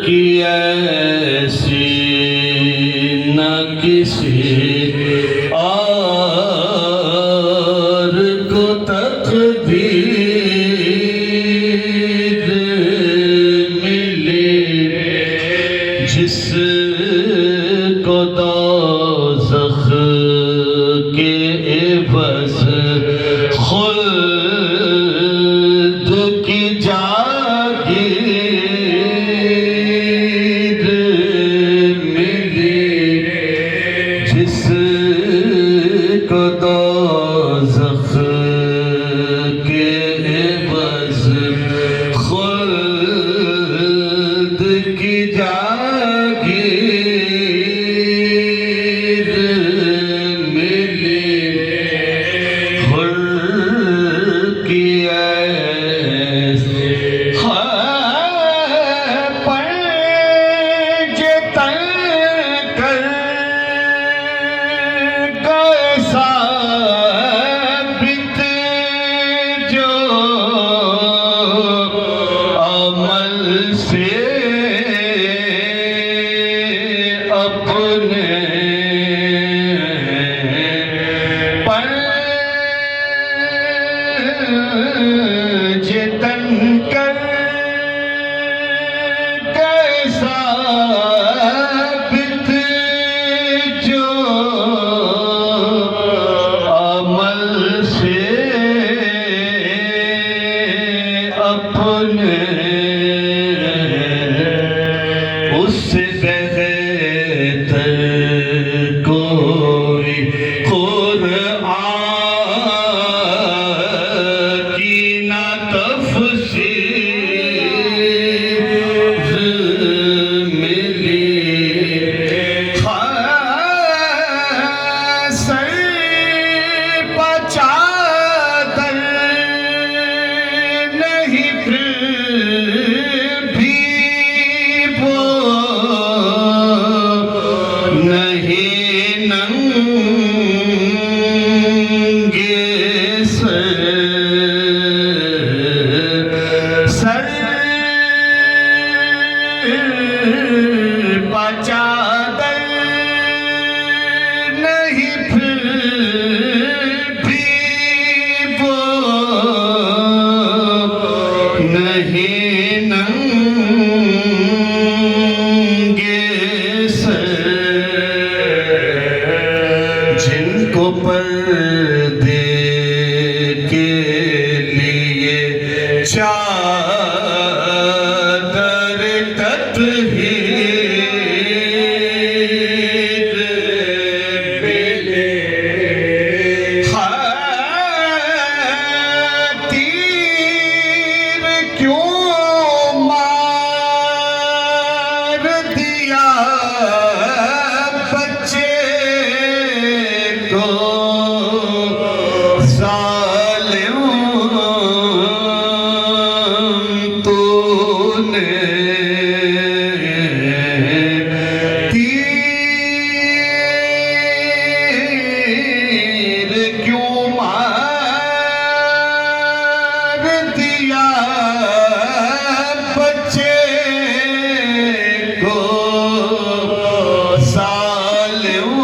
की ऐसी न किसी और को तकदीर मिली जिसको दोज़ख के एवज़ खुल्द की जागीर मिली जिसको दोज़ख के एवज़ खुल्द की जागीर मिली हुर की ऐसी पंज तन कर कैसा बित जो अमल से अपने पंज तन कर कैसा बित जो अमल से अपने उससे बेहतर कोई कुरआन की ना तफसीर मिली सर पचादर नहीं फिर भी वो नहीं नंगे सर पचादर नहीं फिर भी वो नहीं नंगे सर जिनको पर्दे के लिए चादर तत्हीर मिले तीर क्यों मार दिया बच्चे को ज़ालिम तूने तीर क्यों मार दिया बच्चे को ज़ालिम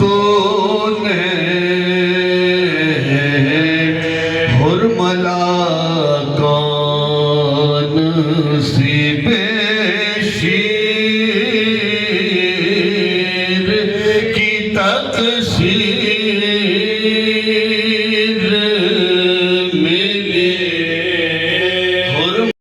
तूने हुरमला कौन सी बेशीर की तकसीर